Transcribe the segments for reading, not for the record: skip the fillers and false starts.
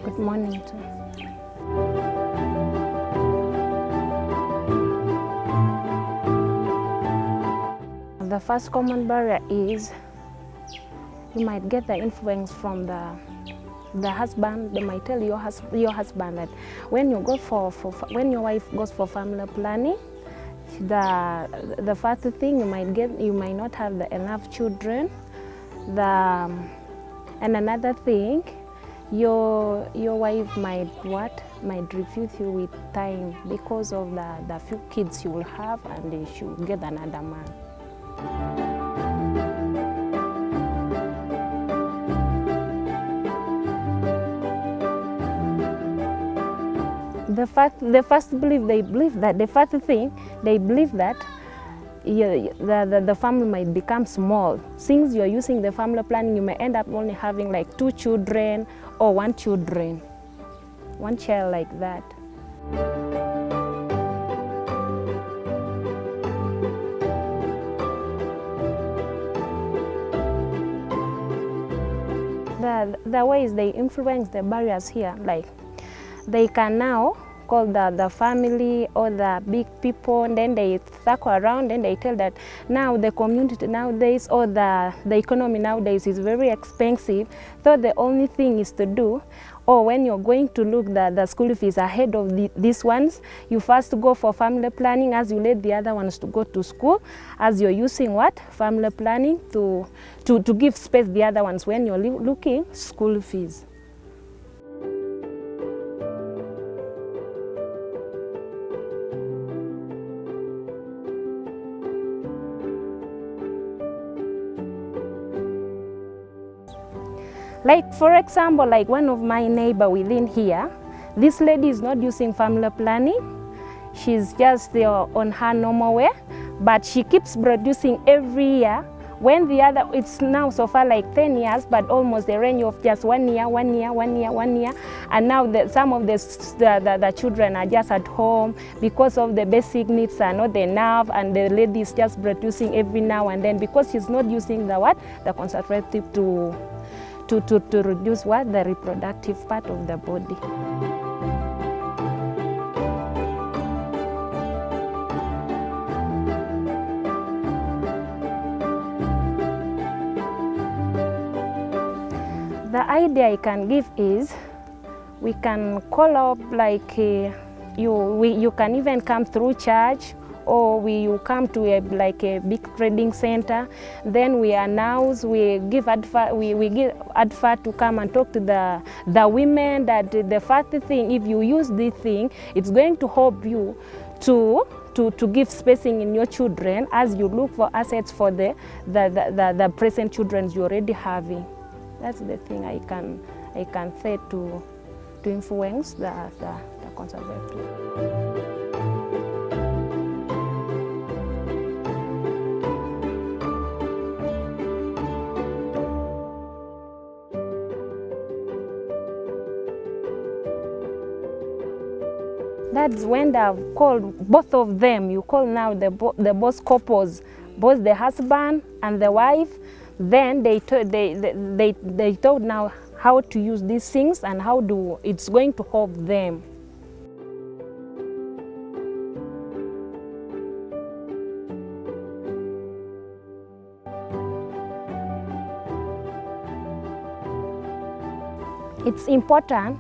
Good morning too. The first common barrier is you might get the influence from the husband. They might tell your husband that when you go when your wife goes for family planning, the first thing you might not have enough children. And another thing, your wife might refuse you with time because of the few kids you will have, and she will get another man. The first thing they believe that the family might become small. Since you're using the family planning, you may end up only having like 2 children or 1 child like that. The ways they influence the barriers here, like they can now call the family or the big people, and then they circle around and they tell that now the community nowadays or the economy nowadays is very expensive, so the only thing is to do, or when you're going to look the school fees ahead of these ones, you first go for family planning as you let the other ones to go to school, as you're using family planning to give space the other ones when you're looking school fees. Like for example, like one of my neighbor within here, this lady is not using family planning. She's just on her normal way, but she keeps producing every year. When the other, it's now so far like 10 years, but almost the range of just 1 year, 1 year, 1 year, 1 year. And now some of the children are just at home because of the basic needs are not enough, and the lady is just producing every now and then because she's not using the contraceptive to reduce the reproductive part of the body. The idea I can give is we can call up like you can even come through church, or you come to a big trading center. Then we announce, we give advert to come and talk to the women that the first thing, if you use this thing, it's going to help you to give spacing in your children as you look for assets for the present children you're already having. That's the thing I can say to influence the conservative. That's when I've called both of them. You call now the both couples, both the husband and the wife. Then they told now how to use these things and how it's going to help them. It's important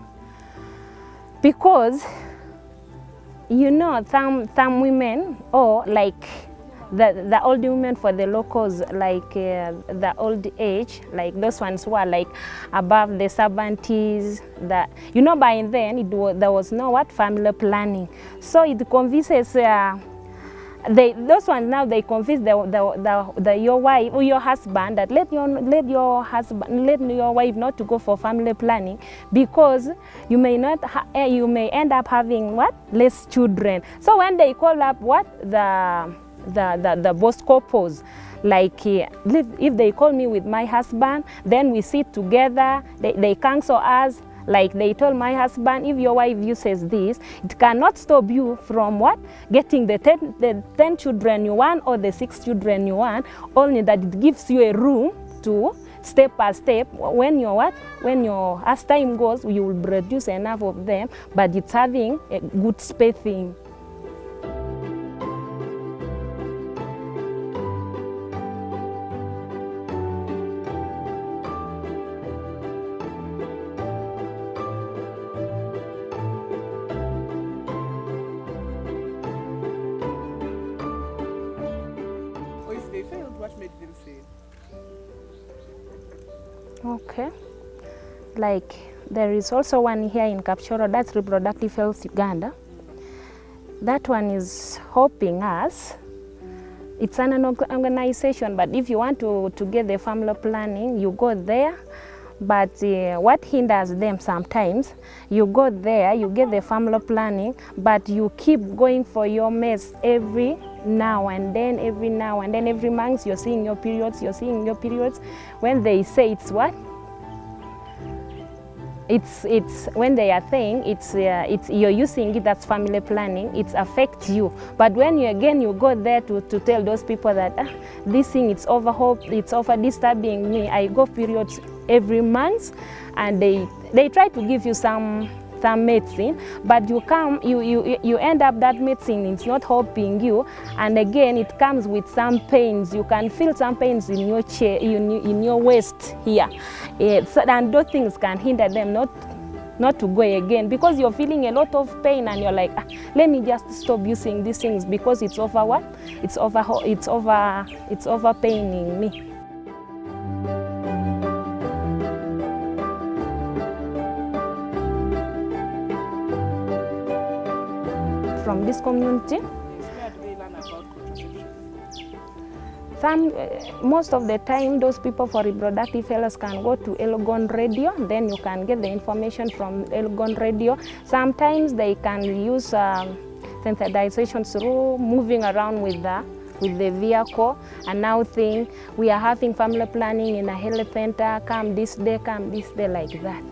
because some women, or like the old women for the locals, like the old age, like those ones who are like above the 70s, by then there was no family planning, so it convinces those ones now they convince your wife or your husband that let your wife not to go for family planning, because you may end up having less children. So when they call up the both couples, like if they call me with my husband, then we sit together, they counsel us. Like they told my husband, if your wife uses this, it cannot stop you from getting the 10 children you want or the 6 children you want, only that it gives you a room to step by step. When as time goes, you will produce enough of them, but it's having a good spacing. If they failed, what made them fail? Okay. Like there is also one here in Kapchoro, that's Reproductive Health Uganda. That one is helping us. It's an organization, but if you want to get the family planning, you go there. But what hinders them sometimes, you go there, you get the family planning, but you keep going for your meds every now and then, every month you're seeing your periods, When they say it's what? It's when they are saying it's you're using it, that's family planning, it affects you. But when you go there to tell those people that this thing it's over disturbing me, I go periods every month, and they try to give you some medicine, but you end up that medicine it's not helping you, and again it comes with some pains. You can feel some pains in your in your waist here, and those things can hinder them not to go again, because you're feeling a lot of pain and you're like, let me just stop using these things because it's over what? It's over paining me. From this community, Where do they learn about contraception? Most of the time, those people for reproductive health can go to Elgon Radio, then you can get the information from Elgon Radio. Sometimes they can use sensitization through moving around with the vehicle, and now we are having family planning in a health center, come this day, like that.